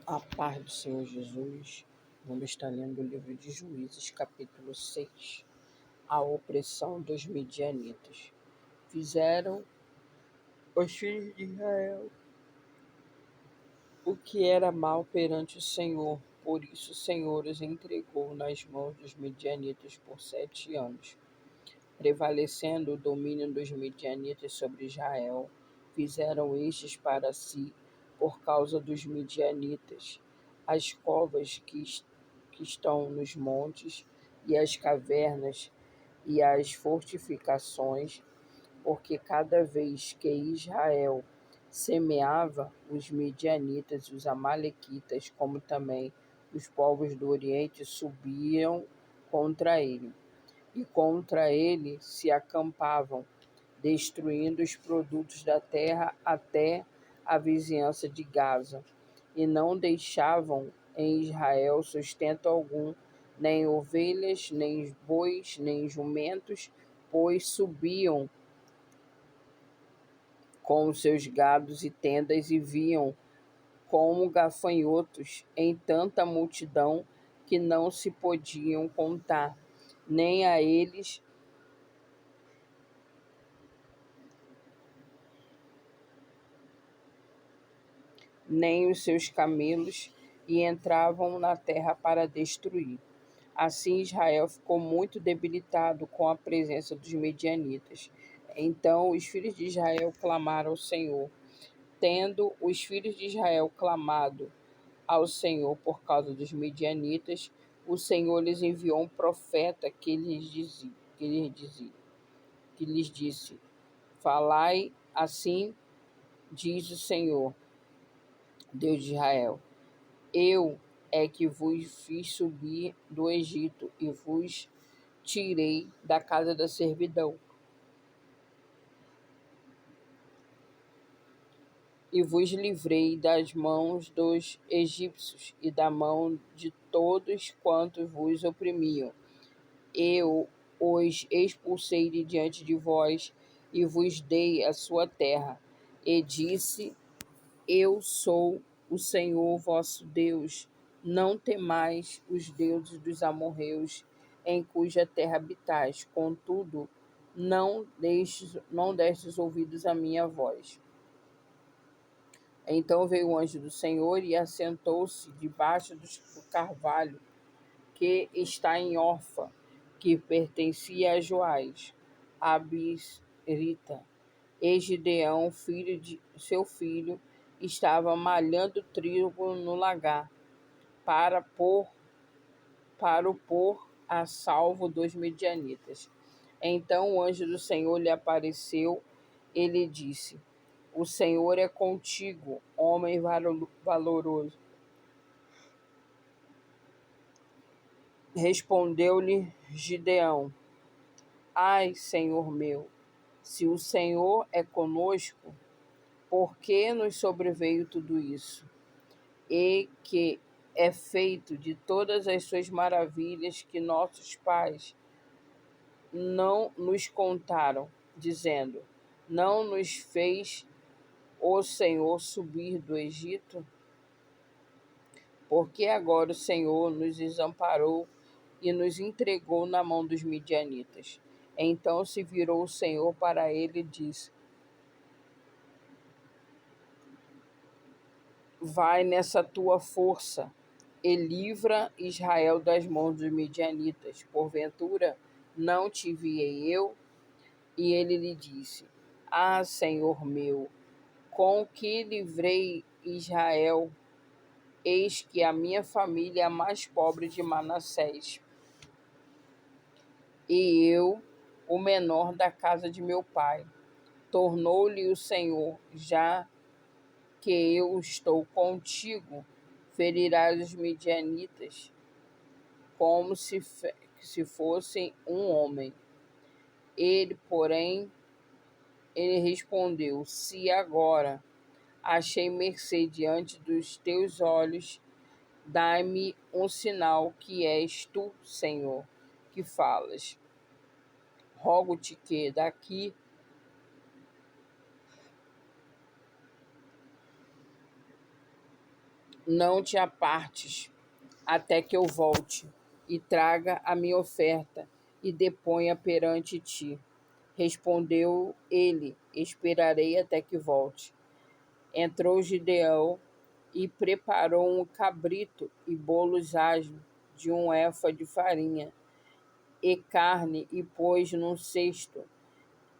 A paz do Senhor Jesus. Vamos estar lendo o livro de Juízes, capítulo 6. A opressão dos midianitas. Fizeram os filhos de Israel o que era mal perante o Senhor. Por isso o Senhor os entregou nas mãos dos midianitas por 7 anos. Prevalecendo o domínio dos midianitas sobre Israel, fizeram estes para si, por causa dos midianitas, as covas que estão nos montes, e as cavernas, e as fortificações, porque cada vez que Israel semeava, os midianitas e os amalequitas, como também os povos do Oriente, subiam contra ele. E contra ele se acampavam, destruindo os produtos da terra até a vizinhança de Gaza, e não deixavam em Israel sustento algum, nem ovelhas, nem bois, nem jumentos, pois subiam com os seus gados e tendas e viam como gafanhotos em tanta multidão que não se podiam contar, nem a eles nem os seus camelos, e entravam na terra para destruir. Assim Israel ficou muito debilitado com a presença dos medianitas. Então os filhos de Israel clamaram ao Senhor. Tendo os filhos de Israel clamado ao Senhor por causa dos medianitas, o Senhor lhes enviou um profeta que lhes disse: Falai assim, diz o Senhor, Deus de Israel. Eu é que vos fiz subir do Egito e vos tirei da casa da servidão e vos livrei das mãos dos egípcios e da mão de todos quantos vos oprimiam. Eu os expulsei de diante de vós e vos dei a sua terra. E disse: Eu sou o Senhor vosso Deus. Não temais os deuses dos amorreus, em cuja terra habitais. Contudo, não destes ouvidos à minha voz. Então veio o anjo do Senhor e assentou-se debaixo do carvalho que está em Orfa, que pertencia a Joás, a Abisrita. E Gideão, seu filho, estava malhando trigo no lagar, para o pôr a salvo dos midianitas. Então o anjo do Senhor lhe apareceu e lhe disse: O Senhor é contigo, homem valoroso. Respondeu-lhe Gideão: Ai, Senhor meu, se o Senhor é conosco, por que nos sobreveio tudo isso? E que é feito de todas as suas maravilhas que nossos pais não nos contaram, dizendo: Não nos fez o Senhor subir do Egito? Porque agora o Senhor nos desamparou e nos entregou na mão dos midianitas. Então se virou o Senhor para ele e disse: Vai nessa tua força e livra Israel das mãos dos midianitas. Porventura não te enviei eu? E ele lhe disse: Ah, Senhor meu, com que livrei Israel? Eis que a minha família é a mais pobre de Manassés, e eu, o menor da casa de meu pai. Tornou-lhe o Senhor: Já que eu estou contigo, ferirás os midianitas como se fossem um homem. Ele respondeu: Se agora achei mercê diante dos teus olhos, dai-me um sinal que és tu, Senhor, que falas. Rogo-te que daqui não te apartes até que eu volte e traga a minha oferta e deponha perante ti. Respondeu ele: esperarei até que volte. Entrou Gideão e preparou um cabrito e bolos asmos de um efa de farinha e carne, e pôs num cesto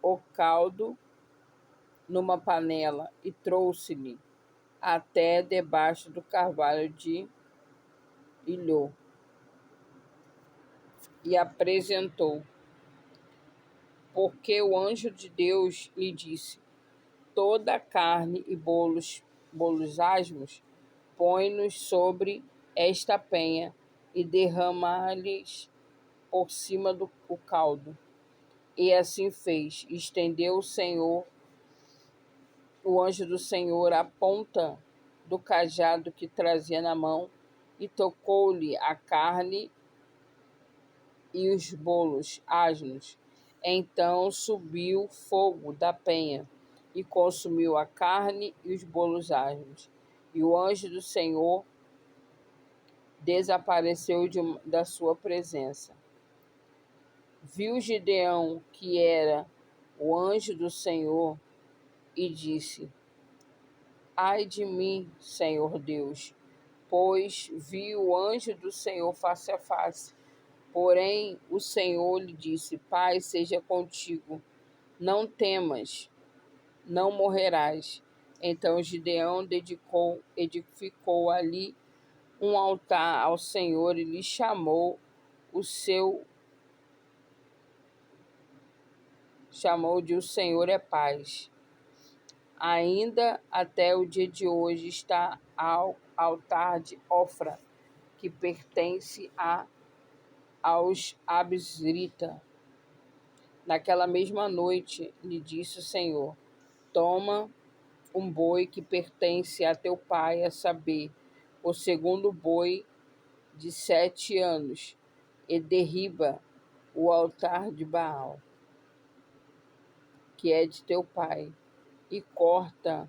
o caldo numa panela, e trouxe-lhe até debaixo do carvalho de Ilhô, e apresentou, porque o anjo de Deus lhe disse: toda a carne e bolos asmos, põe-nos sobre esta penha e derrama-lhes por cima do caldo. E assim fez. Estendeu o anjo do Senhor, a ponta do cajado que trazia na mão, e tocou-lhe a carne e os bolos asmos. Então subiu fogo da penha e consumiu a carne e os bolos asmos. E o anjo do Senhor desapareceu da sua presença. Viu Gideão que era o anjo do Senhor e disse: ai de mim, Senhor Deus, pois vi o anjo do Senhor face a face. Porém, o Senhor lhe disse: paz seja contigo, não temas, não morrerás. Então Gideão edificou ali um altar ao Senhor e lhe chamou de o Senhor é paz. Ainda até o dia de hoje está ao altar de Ofra, que pertence aos Abisrita. Naquela mesma noite lhe disse o Senhor: toma um boi que pertence a teu pai, a saber, o segundo boi de 7 anos, e derriba o altar de Baal, que é de teu pai, e corta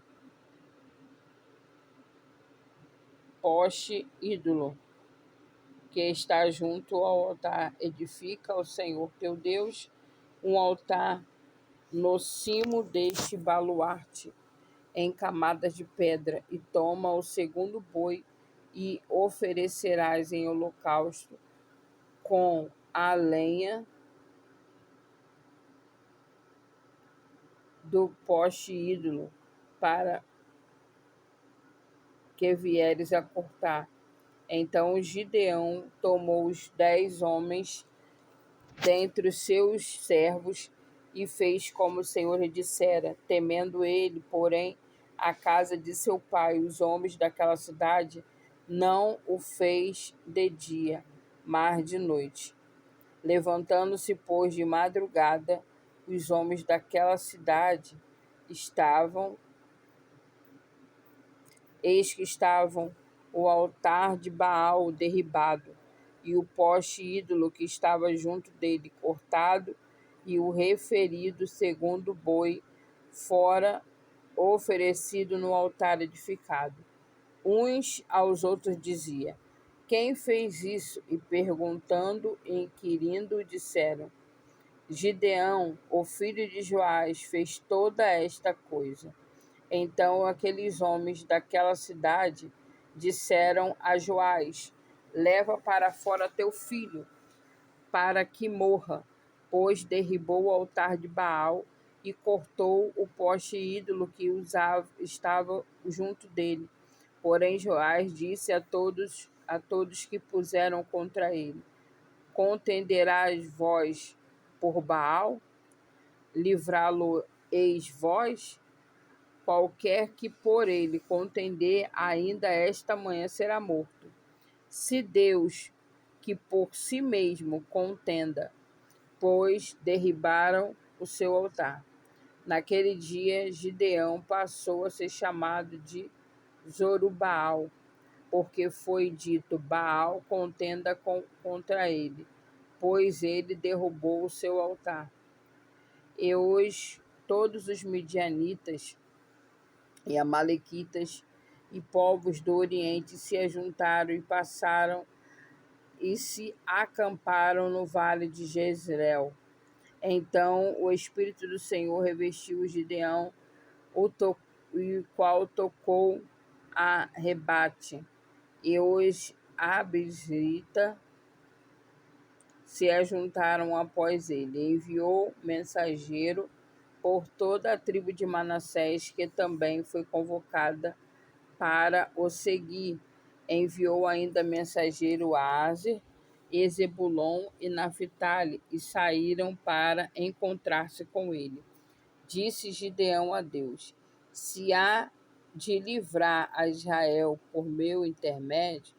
poste ídolo que está junto ao altar. Edifica ao Senhor teu Deus um altar no cimo deste baluarte, em camadas de pedra, e toma o segundo boi e oferecerás em holocausto com a lenha do poste ídolo, para que vieres a cortar. Então Gideão tomou os 10 homens dentre os seus servos e fez como o Senhor lhe dissera, temendo ele, porém, a casa de seu pai, os homens daquela cidade, não o fez de dia, mas de noite. Levantando-se, pois, de madrugada, os homens daquela cidade eis que estavam o altar de Baal derribado, e o poste ídolo que estava junto dele cortado, e o referido segundo boi fora oferecido no altar edificado. Uns aos outros dizia: quem fez isso? E perguntando e inquirindo, disseram: Gideão, o filho de Joás, fez toda esta coisa. Então aqueles homens daquela cidade disseram a Joás: leva para fora teu filho, para que morra, pois derribou o altar de Baal e cortou o poste ídolo que estava junto dele. Porém Joás disse a todos que puseram contra ele: contenderás vós por Baal? Livrá-lo-eis vós? Qualquer que por ele contender, ainda esta manhã será morto. Se Deus, que por si mesmo contenda, pois derribaram o seu altar. Naquele dia, Gideão passou a ser chamado de Zorubbaal, porque foi dito: Baal contenda contra ele, pois ele derrubou o seu altar. E hoje todos os midianitas e amalequitas e povos do Oriente se ajuntaram e passaram e se acamparam no vale de Jezreel. Então o Espírito do Senhor revestiu Gideão, o qual tocou a rebate, e os abisrita se ajuntaram após ele. Enviou mensageiro por toda a tribo de Manassés, que também foi convocada para o seguir. Enviou ainda mensageiro a Aser, e Zebulon e Naphtali, e saíram para encontrar-se com ele. Disse Gideão a Deus: se há de livrar a Israel por meu intermédio,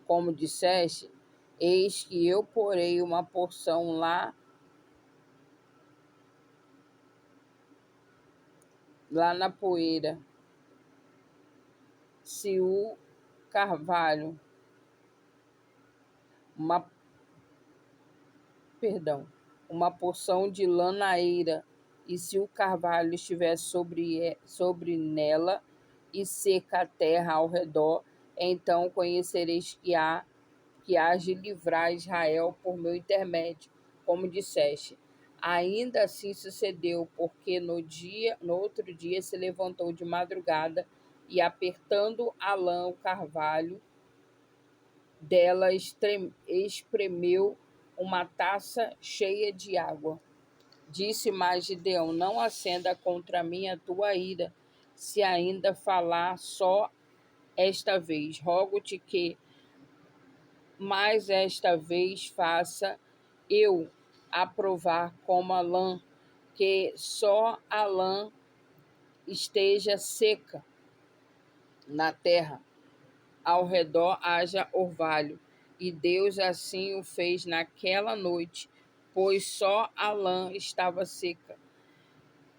como disseste, eis que eu porei uma porção lá na poeira, se o carvalho, uma, uma porção de lã na eira, e se o carvalho estiver sobre nela, e seca a terra ao redor, então conhecereis que há de livrar Israel por meu intermédio, como disseste. Ainda assim sucedeu, porque no outro dia se levantou de madrugada e, apertando a lã, o carvalho dela espremeu uma taça cheia de água. Disse mais Gideão: não acenda contra mim a tua ira, se ainda falar só esta vez. Rogo-te que mais esta vez faça eu aprovar como a lã, que só a lã esteja seca na terra, ao redor haja orvalho. E Deus assim o fez naquela noite, pois só a lã estava seca,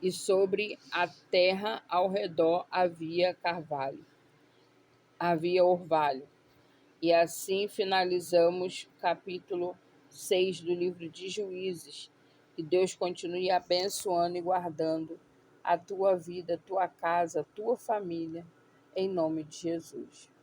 e sobre a terra ao redor havia orvalho. E assim finalizamos o capítulo 6 do livro de Juízes. Que Deus continue abençoando e guardando a tua vida, a tua casa, a tua família, em nome de Jesus.